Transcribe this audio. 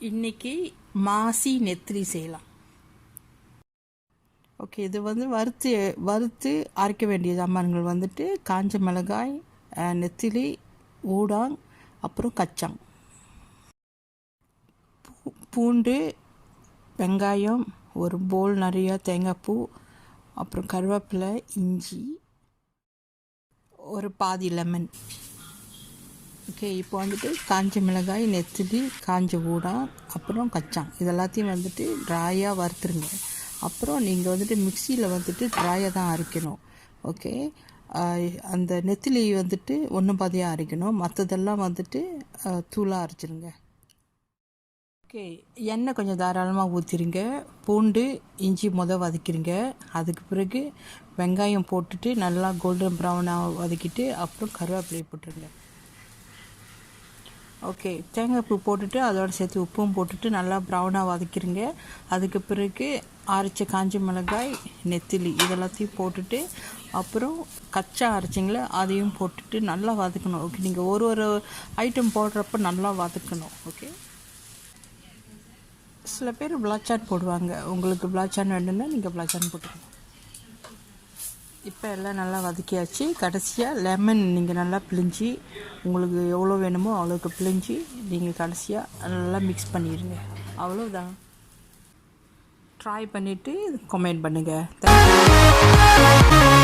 இன்றைக்கி மாசி நெத்திலி செய்யலாம். ஓகே, இது வறுத்து அரைக்க வேண்டிய சாமான்கள் வந்துட்டு காஞ்ச மிளகாய், நெத்திலி, ஊடாங், அப்புறம் கச்சாங், பூண்டு, வெங்காயம், ஒரு போல் நிறையா தேங்காய் பூ, அப்புறம் கருவேப்பிலை, இஞ்சி, ஒரு பாதி லெமன். ஓகே, இப்போ வந்துட்டு காஞ்ச மிளகாய், நெத்திலி, காஞ்ச ஊடாங், அப்புறம் கச்சாங் இதெல்லாத்தையும் வந்துட்டு ட்ராயாக வறுத்துருங்க. அப்புறம் நீங்கள் வந்துட்டு மிக்சியில் வந்துட்டு ட்ராயாக தான் அரைக்கணும். ஓகே, அந்த நெத்திலி வந்துட்டு ஒன்று பாதியாக அரைக்கணும், மற்றதெல்லாம் வந்துட்டு தூளாக அரைச்சிருங்க. ஓகே, எண்ணெய் கொஞ்சம் தாராளமாக ஊற்றிருங்க. பூண்டு, இஞ்சி வதக்கிடுங்க. அதுக்கு பிறகு வெங்காயம் போட்டுட்டு நல்லா கோல்டன் ப்ரௌனாக வதக்கிட்டு அப்புறம் கருவேப்பிலையை போட்டுருங்க. ஓகே, தேங்காய் பூ போட்டுட்டு அதோடு சேர்த்து உப்பும் போட்டுட்டு நல்லா ப்ரௌனாக வதக்கிடுங்க. அதுக்கு பிறகு அரைச்ச காஞ்ச மிளகாய், நெத்திலி இதெல்லாத்தையும் போட்டுட்டு அப்புறம் கச்சா அரைச்சிங்களே அதையும் போட்டுட்டு நல்லா வதக்கணும். ஓகே, நீங்கள் ஒரு ஐட்டம் போடுறப்ப நல்லா வதக்கணும். ஓகே, சில பேர் பிளாச்சாட் போடுவாங்க. உங்களுக்கு பிளாச்சான் வேணும்னா நீங்கள் பிளாச்சான் போட்டுக்கணும். இப்போ எல்லாம் நல்லா வதக்கியாச்சு. கடைசியாக லெமன் நீங்கள் நல்லா பிழிஞ்சி உங்களுக்கு எவ்வளோ வேணுமோ அவ்வளோக்கு பிழிஞ்சி நீங்கள் கடைசியாக நல்லா மிக்ஸ் பண்ணிடுங்க. அவ்வளோதான். ட்ரை பண்ணிவிட்டு கமெண்ட் பண்ணுங்கள். தேங்க்யூ.